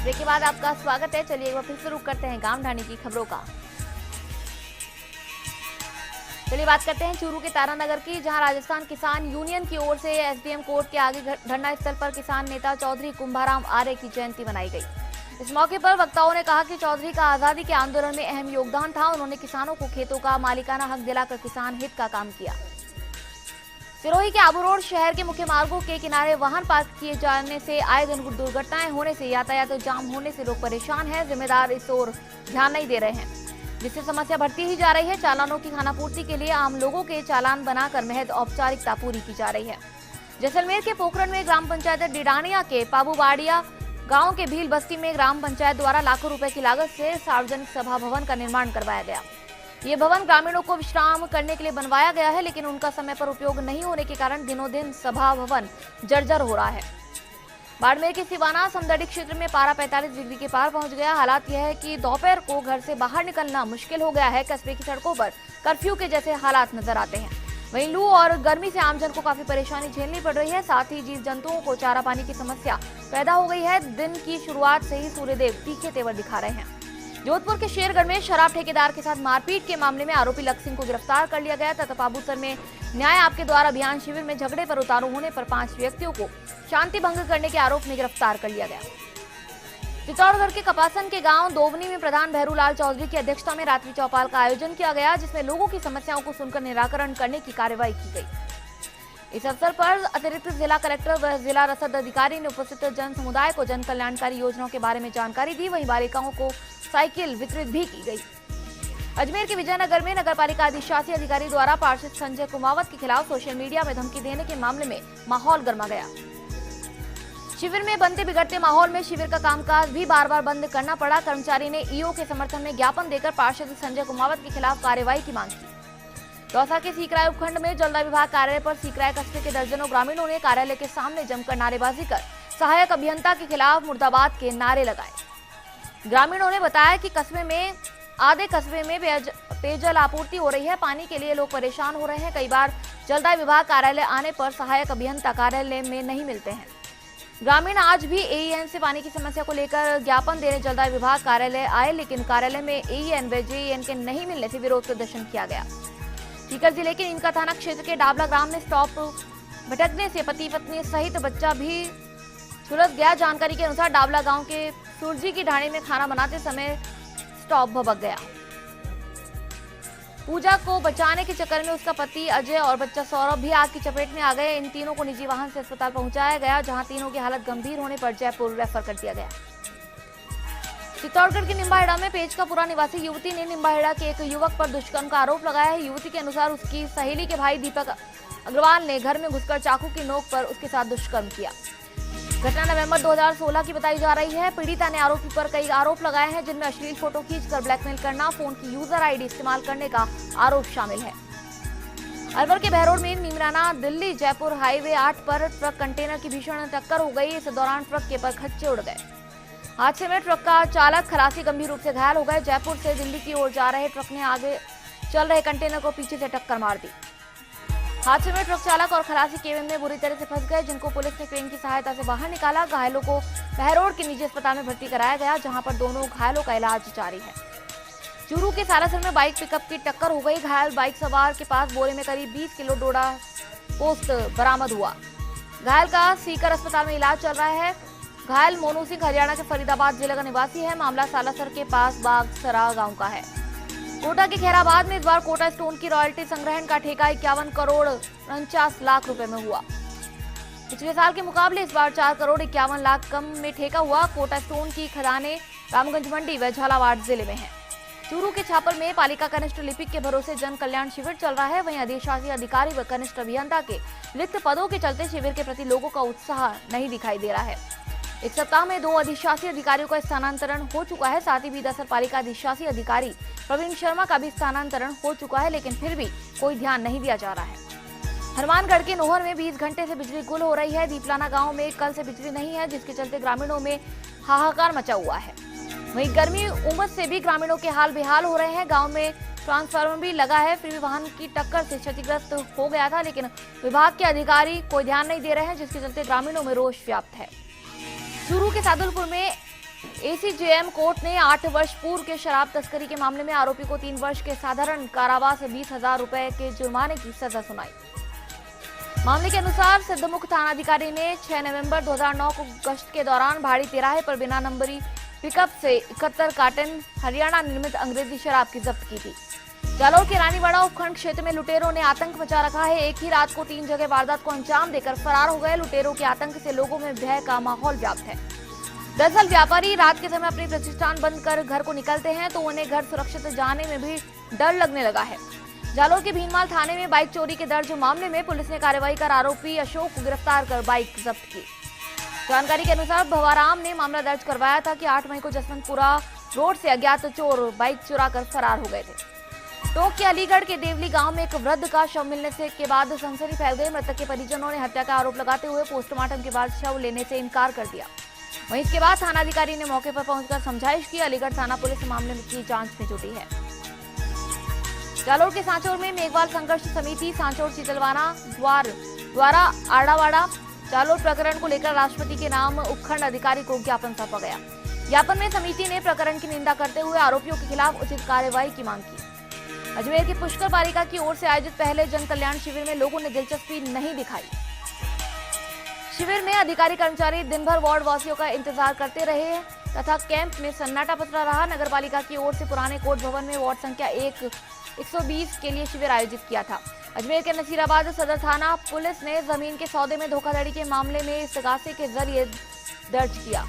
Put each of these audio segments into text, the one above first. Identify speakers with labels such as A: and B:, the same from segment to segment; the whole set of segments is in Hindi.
A: ब्रेक के बाद आपका स्वागत है। चलिए एक बार फिर से रुक करते हैं गांव ढाणी की खबरों का। चलिए बात करते हैं चूरू के तारानगर की, जहां राजस्थान किसान यूनियन की ओर से एसडीएम कोर्ट के आगे धरना स्थल पर किसान नेता चौधरी कुंभाराम आर्य की जयंती मनाई गई। इस मौके पर वक्ताओं ने कहा कि चौधरी का आजादी के आंदोलन में अहम योगदान था। उन्होंने किसानों को खेतों का मालिकाना हक दिलाकर किसान हित का काम किया। सिरोही के आबू रोड शहर के मुख्य मार्गों के किनारे वाहन पार्क किए जाने से आए दिन दुर्घटनाएं होने से यातायात जाम होने से लोग परेशान हैं। जिम्मेदार इस ओर ध्यान नहीं दे रहे हैं, जिससे समस्या बढ़ती ही जा रही है। चालानों की खानापूर्ति के लिए आम लोगों के चालान बनाकर महज औपचारिकता पूरी की जा रही है। जैसलमेर के पोखरण में ग्राम पंचायत डिडानिया के पाबूबाड़िया गांव के भील बस्ती में ग्राम पंचायत द्वारा लाखों रुपए की लागत से सार्वजनिक सभा भवन का निर्माण करवाया गया। ये भवन ग्रामीणों को विश्राम करने के लिए बनवाया गया है, लेकिन उनका समय पर उपयोग नहीं होने के कारण दिनों दिन सभा भवन जर्जर हो रहा है। बाड़मेर के सिवाना समदड़ी क्षेत्र में पारा 45 डिग्री के पार पहुंच गया। हालात यह है कि दोपहर को घर से बाहर निकलना मुश्किल हो गया है। कस्बे की सड़कों पर कर्फ्यू के जैसे हालात नजर आते हैं। वहीं लू और गर्मी से आमजन को काफी परेशानी झेलनी पड़ रही है। साथ ही जीव जंतुओं को चारा पानी की समस्या पैदा हो गई है। दिन की शुरुआत से ही सूर्यदेव तीखे तेवर दिखा रहे हैं। जोधपुर के शेरगढ़ में शराब ठेकेदार के साथ मारपीट के मामले में आरोपी लक्ष्य सिंह को गिरफ्तार कर लिया गया तथा पाबूसर में न्याय आपके द्वारा अभियान शिविर में झगड़े पर उतारू होने पर 5 व्यक्तियों को शांति भंग करने के आरोप में गिरफ्तार कर लिया गया। चित्तौड़गढ़ के कपासन के गांव दोवनी में प्रधान भैरूलाल चौधरी की अध्यक्षता में रात्रि चौपाल का आयोजन किया गया, जिसमें लोगों की समस्याओं को सुनकर निराकरण करने की कार्यवाही की गई। इस अवसर पर अतिरिक्त जिला कलेक्टर व जिला रसद अधिकारी ने उपस्थित जन समुदाय को जन कल्याणकारी योजनाओं के बारे में जानकारी दी। वहीं बालिकाओं को साइकिल वितरित भी की गई। अजमेर के विजयनगर में नगरपालिका अधिशासी अधिकारी द्वारा पार्षद संजय कुमावत के खिलाफ सोशल मीडिया में धमकी देने के मामले में माहौल गर्मा गया। शिविर में बनते बिगड़ते माहौल में शिविर का कामकाज भी बार बार बंद करना पड़ा। कर्मचारी ने ईओ के समर्थन में ज्ञापन देकर पार्षद संजय कुमावत के खिलाफ कार्रवाई की मांग की। दौसा के सीकराय उपखंड में जलदाय विभाग कार्यालय पर सीकराय कस्बे के दर्जनों ग्रामीणों ने कार्यालय के सामने जमकर नारेबाजी कर सहायक अभियंता के खिलाफ मुर्दाबाद के नारे लगाए। ग्रामीणों ने बताया कि आधे कस्बे में पेयजल आपूर्ति हो रही है। पानी के लिए लोग परेशान हो रहे हैं। कई बार जलदाय विभाग कार्यालय आने पर सहायक अभियंता कार्यालय में नहीं मिलते हैं। ग्रामीण आज भी एईएन से पानी की समस्या को लेकर ज्ञापन देने जलदाय विभाग कार्यालय आए, लेकिन कार्यालय में एईएन व जेईएन के नहीं मिलने से विरोध प्रदर्शन किया गया। सीकर जिले के इनका थाना क्षेत्र के डाबला ग्राम में स्टॉप भटकने से पति पत्नी सहित बच्चा भी झुलस गया। जानकारी के अनुसार डाबला गांव के सुरजी की ढाणी में खाना बनाते समय स्टॉप भभक गया। पूजा को बचाने के चक्कर में उसका पति अजय और बच्चा सौरभ भी आग की चपेट में आ गए। इन तीनों को निजी वाहन से अस्पताल पहुंचाया गया, जहां तीनों की हालत गंभीर होने पर जयपुर रेफर कर दिया गया। चित्तौड़गढ़ के निम्बाहेड़ा में पेचकापुरा निवासी युवती ने निम्बाहेड़ा के एक युवक पर दुष्कर्म का आरोप लगाया है। युवती के अनुसार उसकी सहेली के भाई दीपक अग्रवाल ने घर में घुसकर चाकू की नोक पर उसके साथ दुष्कर्म किया। घटना नवंबर 2016 की बताई जा रही है। पीड़िता ने आरोपी पर कई आरोप लगाए हैं, जिनमें अश्लील फोटो खींचकर ब्लैकमेल करना, फोन की यूजर आईडी इस्तेमाल करने का आरोप शामिल है। अलवर के बहरोड में नीमराना दिल्ली जयपुर हाईवे 8 पर ट्रक कंटेनर की भीषण टक्कर हो गई। इस दौरान ट्रक के परखच्चे उड़ गए। हादसे में ट्रक का चालक खलासी गंभीर रूप से घायल हो गए। जयपुर से दिल्ली की ओर जा रहे ट्रक ने आगे चल रहे कंटेनर को पीछे से टक्कर मार दी। हादसे में ट्रक चालक और खलासी केबिन में बुरी तरह से फंस गए, जिनको पुलिस ने क्रेन की सहायता से बाहर निकाला। घायलों को बहरोड के निजी अस्पताल में भर्ती कराया गया, जहां पर दोनों घायलों का इलाज जारी है। चूरू के सालासर में बाइक पिकअप की टक्कर हो गई। घायल बाइक सवार के पास बोरे में करीब 20 किलो डोडा पोस्ट बरामद हुआ। घायल का सीकर अस्पताल में इलाज चल रहा है। घायल मोनू सिंह हरियाणा के फरीदाबाद जिले का निवासी है। मामला सालासर के पास बागसरा गांव का है। कोटा के खैराबाद में इस बार कोटा स्टोन की रॉयल्टी संग्रहण का ठेका 51 करोड़ 49 लाख रुपए में हुआ। पिछले साल के मुकाबले इस बार 4 करोड़ 51 लाख कम में ठेका हुआ। कोटा स्टोन की खदानें रामगंज मंडी व झालावाड़ जिले में है। चूरू के छापर में पालिका कनिष्ठ लिपिक के भरोसे जन कल्याण शिविर चल रहा है। वहीं अधिशासी अधिकारी व कनिष्ठ अभियंता के रिक्त पदों के चलते शिविर के प्रति लोगों का उत्साह नहीं दिखाई दे रहा है। एक सप्ताह में 2 अधिशासी अधिकारियों का स्थानांतरण हो चुका है। साथ ही बीदासर पालिका अधिशासी अधिकारी प्रवीण शर्मा का भी स्थानांतरण हो चुका है, लेकिन फिर भी कोई ध्यान नहीं दिया जा रहा है। हनुमानगढ़ के नोहर में 20 घंटे से बिजली गुल हो रही है। दीपलाना गांव में कल से बिजली नहीं है, जिसके चलते ग्रामीणों में हाहाकार मचा हुआ है। वहीं गर्मी उमस से भी ग्रामीणों के हाल बेहाल हो रहे हैं। गाँव में ट्रांसफार्मर भी लगा है। फिर भी वाहन की टक्कर से क्षतिग्रस्त हो गया था, लेकिन विभाग के अधिकारी कोई ध्यान नहीं दे रहे हैं, जिसके चलते ग्रामीणों में रोष व्याप्त है। चूरू के सादुलपुर में एसीजेएम कोर्ट ने 8 वर्ष पूर्व के शराब तस्करी के मामले में आरोपी को 3 वर्ष के साधारण कारावास 20,000 रुपए के जुर्माने की सजा सुनाई। मामले के अनुसार सिद्धमुख थानाधिकारी ने 6 नवंबर 2009 को गश्त के दौरान भाड़ी तिराहे पर बिना नंबरी पिकअप से 71 कार्टन हरियाणा निर्मित अंग्रेजी शराब की जब्त की थी। जालौर के रानीवाड़ा उपखंड क्षेत्र में लुटेरों ने आतंक मचा रखा है। एक ही रात को 3 जगह वारदात को अंजाम देकर फरार हो गए। लुटेरों के आतंक से लोगों में भय का माहौल व्याप्त है। दरअसल व्यापारी रात के समय अपनी प्रतिष्ठान बंद कर घर को निकलते हैं तो उन्हें घर सुरक्षित जाने में भी डर लगने लगा है। जालौर के भीनमाल थाने में बाइक चोरी के दर्ज मामले में पुलिस ने कार्रवाई कर आरोपी अशोक को गिरफ्तार कर बाइक जब्त की। जानकारी के अनुसार भवाराम ने मामला दर्ज करवाया था कि 8 मई को जसवंतपुरा रोड से अज्ञात चोर बाइक चुरा कर फरार हो गए थे। टोंक के अलीगढ़ के देवली गांव में एक वृद्ध का शव मिलने से के बाद सनसनी फैल गई। मृतक के परिजनों ने हत्या का आरोप लगाते हुए पोस्टमार्टम के बाद शव लेने से इनकार कर दिया। वहीं इसके बाद थानाधिकारी ने मौके पर पहुंचकर समझाइश की। अलीगढ़ थाना पुलिस मामले की जांच में जुटी है। जालौर के सांचौर में मेघवाल संघर्ष समिति सांचौर चीतलवाना द्वारा आड़ावाड़ा जालौर प्रकरण को लेकर राष्ट्रपति के नाम उपखंड अधिकारी को ज्ञापन सौंपा गया। ज्ञापन में समिति ने प्रकरण की निंदा करते हुए आरोपियों के खिलाफ उचित कार्रवाई की मांग की। अजमेर के पुष्कर बालिका की ओर से आयोजित पहले जन कल्याण शिविर में लोगों ने दिलचस्पी नहीं दिखाई। शिविर में अधिकारी कर्मचारी दिन भर वार्ड वासियों का इंतजार करते रहे तथा कैंप में सन्नाटा पसरा रहा। नगर पालिका की ओर से पुराने कोर्ट भवन में वार्ड संख्या 120 के लिए शिविर आयोजित किया था। अजमेर के नसीराबाद सदर थाना पुलिस ने जमीन के सौदे में धोखाधड़ी के मामले में इस्तगासे के जरिए दर्ज किया।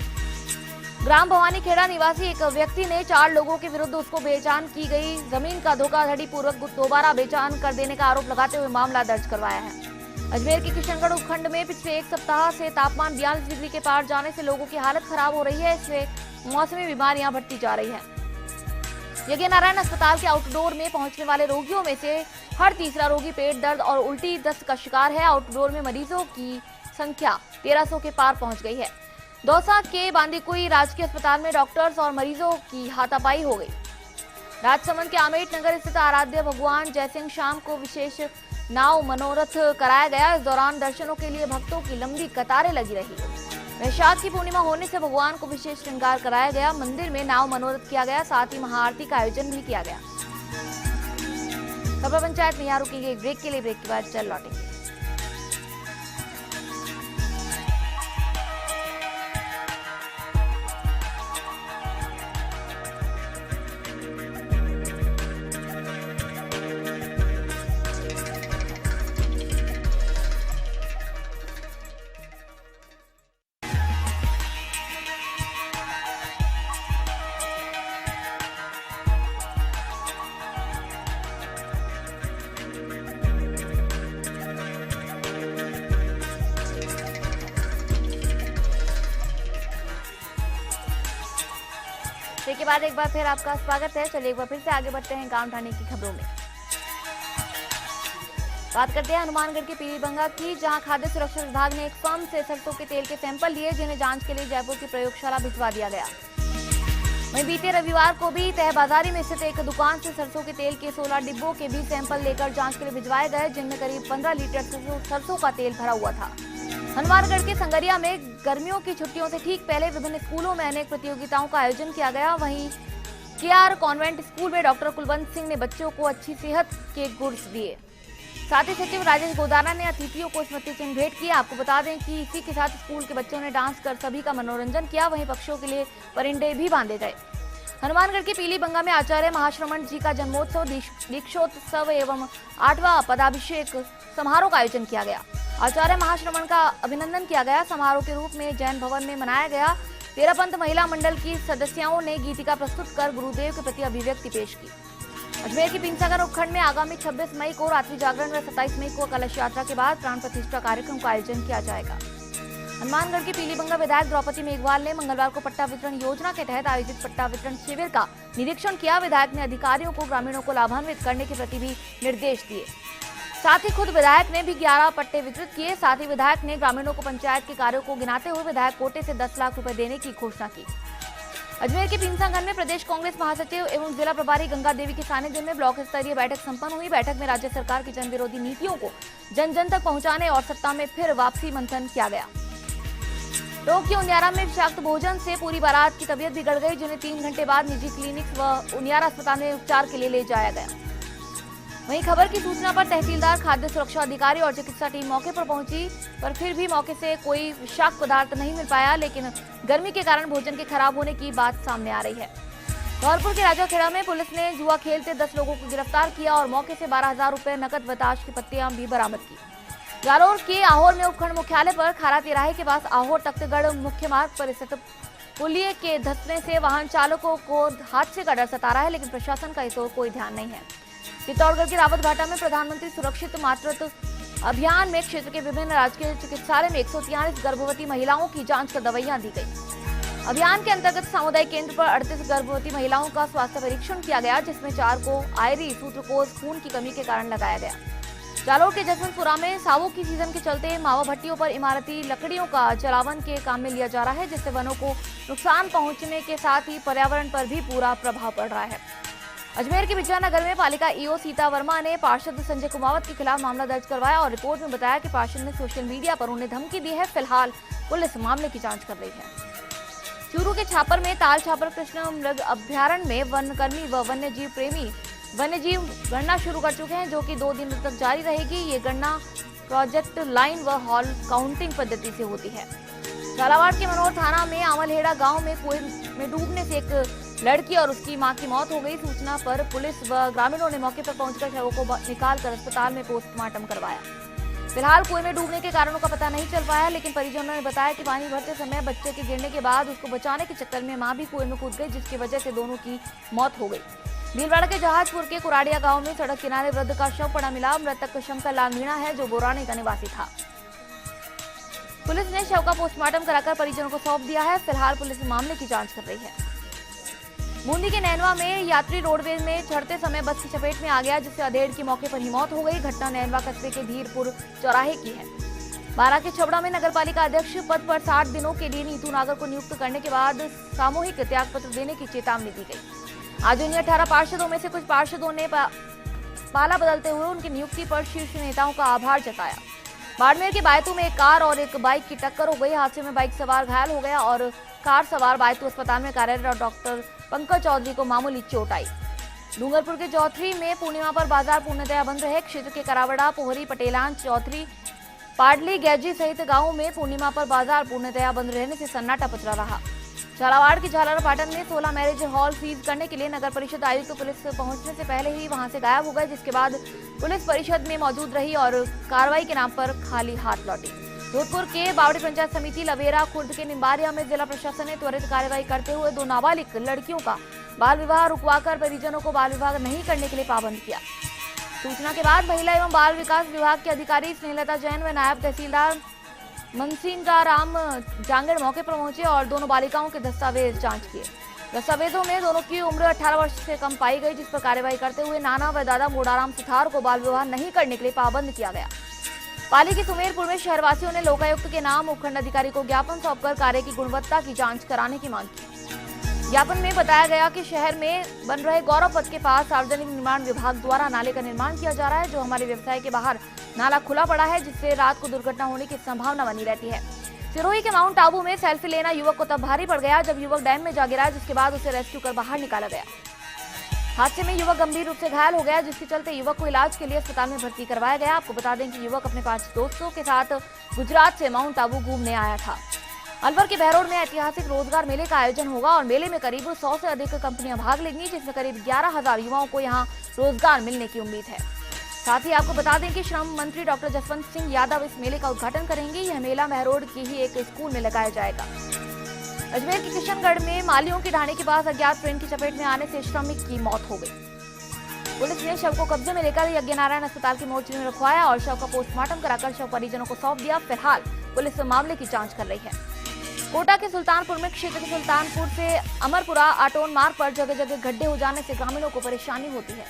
A: ग्राम भवानी खेड़ा निवासी एक व्यक्ति ने 4 लोगों के विरुद्ध उसको बेचान की गई जमीन का धोखाधड़ी पूर्वक दोबारा बेचान कर देने का आरोप लगाते हुए मामला दर्ज करवाया है। अजमेर के किशनगढ़ उपखंड में पिछले 1 सप्ताह से तापमान 42 डिग्री के पार जाने से लोगों की हालत खराब हो रही है। इससे मौसमी बीमारियां बढ़ती जा रही है। यज्ञ नारायण अस्पताल के आउटडोर में पहुंचने वाले रोगियों में से हर तीसरा रोगी पेट दर्द और उल्टी दस्त का शिकार है। आउटडोर में मरीजों की संख्या 1300 के पार पहुंच गई है। दौसा के बांदीकुई राजकीय अस्पताल में डॉक्टर्स और मरीजों की हाथापाई हो गई। राजसमंद के आमेट नगर स्थित आराध्य भगवान जयसिंह शाम को विशेष नाव मनोरथ कराया गया। इस दौरान दर्शनों के लिए भक्तों की लंबी कतारें लगी रही। वैशाख की पूर्णिमा होने से भगवान को विशेष श्रृंगार कराया गया। मंदिर में नाव मनोरथ किया गया, साथ ही महाआरती का आयोजन भी किया गया। खबर पंचायत में यहाँ रुकेंगे एक ब्रेक के लिए। ब्रेक के बाद चल लौटेंगे। के बाद एक बार फिर आपका स्वागत है। चलिए एक बार फिर से आगे बढ़ते हैं गांव ढाणी की खबरों में। बात करते हैं हनुमानगढ़ के पीलीबंगा की, जहां खाद्य सुरक्षा विभाग ने एक फर्म से सरसों के तेल के सैंपल लिए, जिन्हें जांच के लिए जयपुर की प्रयोगशाला भिजवा दिया गया। वहीं बीते रविवार को भी तहबाजारी में स्थित एक दुकान से सरसों के तेल के 16 डिब्बों के भी सैंपल लेकर जांच के लिए भिजवाए गए, जिनमें करीब 15 लीटर सरसों का तेल भरा हुआ था। हनुमानगढ़ के संगरिया में गर्मियों की छुट्टियों से ठीक पहले विभिन्न स्कूलों में अनेक प्रतियोगिताओं का आयोजन किया गया। वहीं केआर कॉन्वेंट स्कूल में डॉक्टर कुलवंत सिंह ने बच्चों को अच्छी सेहत के गुर दिए। साथ ही सचिव राजेश गोदाना ने अतिथियों को स्मृति चिन्ह भेंट किया। आपको बता दें कि इसी के साथ स्कूल के बच्चों ने डांस कर सभी का मनोरंजन किया। वहीं पक्षियों के लिए परिंडे भी बांधे गए। हनुमानगढ़ के पीलीबंगा में आचार्य महाश्रमण जी का जन्मोत्सव, दीक्षोत्सव एवं 8वां पदाभिषेक समारोह का आयोजन किया गया। आचार्य महाश्रमण का अभिनंदन किया गया। समारोह के रूप में जैन भवन में मनाया गया। तेरापंथ महिला मंडल की सदस्यों ने गीतिका प्रस्तुत कर गुरुदेव के प्रति अभिव्यक्ति पेश की। अजमेर के पिंसागर उपखंड में आगामी 26 मई को रात्रि जागरण व 27 मई को कलश यात्रा के बाद प्राण प्रतिष्ठा कार्यक्रम का आयोजन किया जाएगा। हनुमानगढ़ के पीलीबंगा विधायक द्रौपदी मेघवाल ने मंगलवार को पट्टा वितरण योजना के तहत आयोजित पट्टा वितरण शिविर का निरीक्षण किया। विधायक ने अधिकारियों को ग्रामीणों को लाभान्वित करने के प्रति भी निर्देश दिए। साथ ही खुद विधायक ने भी 11 पट्टे वितरित किए। साथ ही विधायक ने ग्रामीणों को पंचायत के कार्यों को गिनाते हुए विधायक कोटे से 10 लाख रुपए देने की घोषणा की। अजमेर के पिंसागंज में प्रदेश कांग्रेस महासचिव एवं जिला प्रभारी गंगा देवी के सानिध्य में ब्लॉक स्तरीय बैठक संपन्न हुई। बैठक में राज्य सरकार की जन विरोधी नीतियों को जन जन तक पहुंचाने और सत्ता में फिर वापसी मंथन किया गया। टोंक के उनियारा में विषाक्त भोजन से पूरी बारात की तबीयत बिगड़ गई, जिन्हें 3 घंटे बाद निजी क्लिनिक व उनियारा अस्पताल में उपचार के लिए ले जाया गया। वहीं खबर की सूचना पर तहसीलदार, खाद्य सुरक्षा अधिकारी और चिकित्सा टीम मौके पर पहुंची, पर फिर भी मौके से कोई विषाक्त पदार्थ नहीं मिल पाया, लेकिन गर्मी के कारण भोजन के खराब होने की बात सामने आ रही है। धौलपुर के राजाखेड़ा में पुलिस ने जुआ खेलते 10 लोगों को गिरफ्तार किया और मौके से 12,000 रुपए नकद व ताश की पत्तियां भी बरामद की। जालोर के आहोर में उपखंड मुख्यालय पर खारा तिराहे के पास आहोर तख्तगढ़ मुख्य मार्ग पर स्थित पुलिये के धंसने से वाहन चालकों को हादसे का डर सता रहा है, लेकिन प्रशासन का इस ओर कोई ध्यान नहीं है। चित्तौड़गढ़ के रावत घाटा में प्रधानमंत्री सुरक्षित मातृत्व अभियान में क्षेत्र के विभिन्न राजकीय चिकित्सालय में 143 गर्भवती महिलाओं की जांच कर दवाइयां दी गई। अभियान के अंतर्गत सामुदायिक केंद्र पर 38 गर्भवती महिलाओं का स्वास्थ्य परीक्षण किया गया, जिसमें 4 को आयरी सूत्रकोष खून की कमी के कारण लगाया गया। जालोर के जसवंतपुरा में सावों की सीजन के चलते मावा भट्टियों पर इमारती लकड़ियों का जलावन के काम में लिया जा रहा है, जिससे वनों को नुकसान पहुंचने के साथ ही पर्यावरण पर भी पूरा प्रभाव पड़ रहा है। अजमेर के विजयनगर में पालिका ईओ सीता वर्मा ने पार्षद संजय कुमावत के खिलाफ मामला दर्ज करवाया और रिपोर्ट में बताया कि पार्षद ने सोशल मीडिया पर उन्हें धमकी दी है। फिलहाल पुलिस मामले की जांच कर रही है। चूरू के छापर में ताल छापर कृष्ण मृग अभ्यारण्य में वनकर्मी व वन्यजीव प्रेमी वन्यजीव गणना शुरू कर चुके हैं, जो कि 2 दिन तक जारी रहेगी। ये गणना प्रोजेक्ट लाइन व हॉल काउंटिंग पद्धति से होती है। झालावाड़ के मनोर थाना में आमलहेड़ा गांव में कुएं में डूबने से एक लड़की और उसकी मां की मौत हो गई। सूचना पर पुलिस व ग्रामीणों ने मौके पर पहुंचकर शवों को निकालकर अस्पताल में पोस्टमार्टम करवाया। फिलहाल कुएं में डूबने के कारणों का पता नहीं चल पाया, लेकिन परिजनों ने बताया कि पानी भरते समय बच्चे के गिरने के बाद उसको बचाने के चक्कर में मां भी कुएं में कूद गई, जिसकी वजह से दोनों की मौत हो गई। भीलवाड़ा के जहाजपुर के कुराड़िया गांव में सड़क किनारे वृद्ध का शव पड़ा मिला। मृतक शंकर लाल मीणा है, जो बोरानी का निवासी था। पुलिस ने शव का पोस्टमार्टम कराकर परिजनों को सौंप दिया है। फिलहाल पुलिस मामले की जांच कर रही है। बूंदी के नैनवा में यात्री रोडवेज में चढ़ते समय बस की चपेट में आ गया, जिससे अधेड़ की मौके पर ही मौत हो गई। घटना नैनवा कस्बे के धीरपुर चौराहे की है। बारा के छबड़ा में नगरपालिका अध्यक्ष पद पर 60 दिनों के लिए नीतू नागर को नियुक्त करने के बाद सामूहिक त्यागपत्र देने की चेतावनी दी गई। आज उन्हीं 18 पार्षदों में से कुछ पार्षदों ने पाला बदलते हुए उनकी नियुक्ति पर शीर्ष नेताओं का आभार जताया। बाड़मेर के बायतू में एक कार और एक बाइक की टक्कर हो गई। हादसे में बाइक सवार घायल हो गया और कार सवार बायतू अस्पताल में कार्यरत डॉक्टर पंकज चौधरी को मामूली चोट आई। डूंगरपुर के चौधरी में पूर्णिमा पर बाजार पूर्णतया बंद रहे। क्षेत्र के करावड़ा, पोहरी, पटेलान, चौधरी, पाडली, गैजी सहित गांवों में पूर्णिमा पर बाजार पूर्णतया बंद रहने से सन्नाटा पचरा रहा। झालावाड़ के झालरापाटन में 16 मैरिज हॉल सीज करने के लिए नगर परिषद आयुक्त पुलिस पहुंचने से पहले ही वहां से गायब हो गए, जिसके बाद पुलिस परिषद में मौजूद रही और कार्रवाई के नाम पर खाली हाथ लौटी। जोधपुर के बावड़ी पंचायत समिति लवेरा खुर्द के निम्बारिया में जिला प्रशासन ने त्वरित कार्रवाई करते हुए 2 नाबालिग लड़कियों का बाल विवाह रुकवाकर परिजनों को बाल विवाह नहीं करने के लिए पाबंद किया। सूचना के बाद महिला एवं बाल विकास विभाग के अधिकारी स्नेहलता जैन व नायब तहसीलदार मनसिंगा राम जांगड़ मौके पर पहुंचे और दोनों बालिकाओं के दस्तावेज जांच किए। दस्तावेजों में दोनों की उम्र 18 वर्ष से कम पाई गई, जिस पर कार्रवाई करते हुए नाना व दादा मोड़ाराम सुथार को बाल विवाह नहीं करने के लिए पाबंद किया गया। पाली के सुमेरपुर में शहरवासियों ने लोकायुक्त के नाम उपखंड अधिकारी को ज्ञापन सौंपकर कार्य की गुणवत्ता की जांच कराने की मांग की। ज्ञापन में बताया गया कि शहर में बन रहे गौरव पथ के पास सार्वजनिक निर्माण विभाग द्वारा नाले का निर्माण किया जा रहा है, जो हमारे व्यवसाय के बाहर नाला खुला पड़ा है, जिससे रात को दुर्घटना होने की संभावना बनी रहती है। सिरोही के माउंट आबू में सेल्फी लेना युवक को तब भारी पड़ गया जब युवक डैम में जा गिरा, जिसके बाद उसे रेस्क्यू कर बाहर निकाला गया। हादसे में युवक गंभीर रूप से घायल हो गया, जिसके चलते युवक को इलाज के लिए अस्पताल में भर्ती करवाया गया। आपको बता दें कि युवक अपने 5 दोस्तों के साथ गुजरात से माउंट आबू घूमने आया था। अलवर के बहरोड में ऐतिहासिक रोजगार मेले का आयोजन होगा और मेले में करीब 100 से अधिक कंपनियां भाग लेंगी, जिसमें करीब 11,000 युवाओं को यहां रोजगार मिलने की उम्मीद है। साथ ही आपको बता दें कि श्रम मंत्री डॉक्टर जसवंत सिंह यादव इस मेले का उद्घाटन करेंगे। यह मेला बहरोड की ही एक स्कूल में लगाया जाएगा। अजमेर के किशनगढ़ में मालियों के ढाणे के पास अज्ञात ट्रेन की चपेट में आने से श्रमिक की मौत हो गई। पुलिस ने शव को कब्जे में लेकर यज्ञ नारायण अस्पताल की मोर्चरी में रखवाया और शव का पोस्टमार्टम कराकर शव परिजनों को सौंप दिया। फिलहाल पुलिस मामले की जांच कर रही है। कोटा के सुल्तानपुर में क्षेत्र के सुल्तानपुर से अमरपुरा आटोन मार्ग पर जगह जगह गड्ढे हो जाने से ग्रामीणों को परेशानी होती है।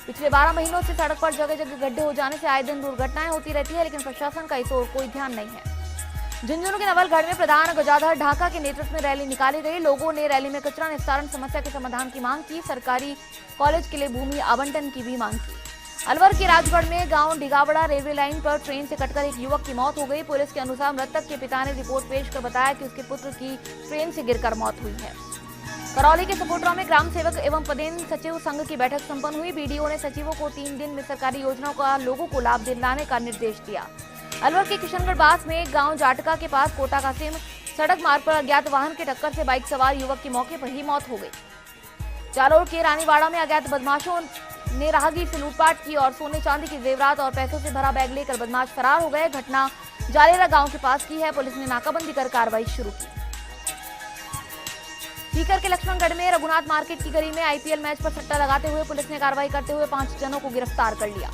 A: पिछले 12 महीनों से सड़क पर जगह जगह गड्ढे हो जाने से आए दिन दुर्घटनाएं होती रहती है, लेकिन प्रशासन का इस ओर कोई ध्यान नहीं है। झुंझुनू के नवलगढ़ में प्रधान गजाधर ढाका के नेतृत्व में रैली निकाली गई। लोगों ने रैली में कचरा निस्तारण समस्या के समाधान की मांग की। सरकारी कॉलेज के लिए भूमि आवंटन की भी मांग की। अलवर के राजगढ़ में गांव डिगावड़ा रेलवे लाइन पर ट्रेन से कटकर एक युवक की मौत हो गई। पुलिस के अनुसार मृतक के पिता ने रिपोर्ट पेश कर बताया कि उसके पुत्र की ट्रेन से गिरकर मौत हुई है। करौली के सपोटरा में ग्राम सेवक एवं पदेन सचिव संघ की बैठक संपन्न हुई। बीडीओ ने सचिवों को 3 दिन में सरकारी योजनाओं का लोगों को लाभ दिलाने का निर्देश दिया। अलवर के किशनगढ़ बास में गांव जाटका के पास कोटा कासिम सड़क मार्ग पर अज्ञात वाहन की टक्कर से बाइक सवार युवक की मौके पर ही मौत हो गई। जालोर के रानीवाड़ा में अज्ञात बदमाशों ने राहगीर से लूटपाट की और सोने चांदी की जेवरात और पैसों से भरा बैग लेकर बदमाश फरार हो गए। घटना जालेरा गांव के पास की है। पुलिस ने नाकाबंदी कर कार्रवाई शुरू की। सीकर के लक्ष्मणगढ़ में रघुनाथ मार्केट की गली में आईपीएल मैच पर सट्टा लगाते हुए पुलिस ने कार्रवाई करते हुए 5 जनों को गिरफ्तार कर लिया।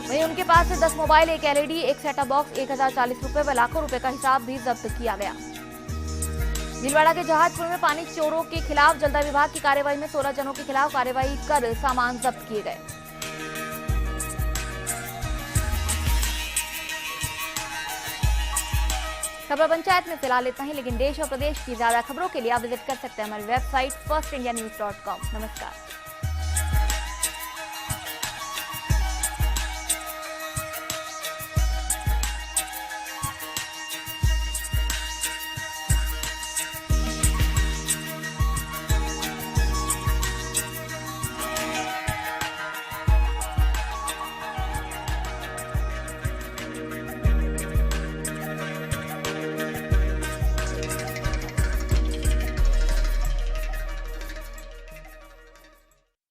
A: वहीं उनके पास से 10 मोबाइल, एक एलईडी, एक सेटअप बॉक्स, 1040 रुपए व लाखों रुपए का हिसाब भी जब्त किया गया। भीलवाड़ा के जहाजपुर में पानी चोरों के खिलाफ जलदा विभाग की कार्रवाई में 16 जनों के खिलाफ कार्रवाई कर सामान जब्त किए गए। खबर पंचायत में फिलहाल इतना ही, लेकिन देश और प्रदेश की ज्यादा खबरों के लिए आप विजिट कर सकते हैं हमारी वेबसाइट firstindianews.com। नमस्कार।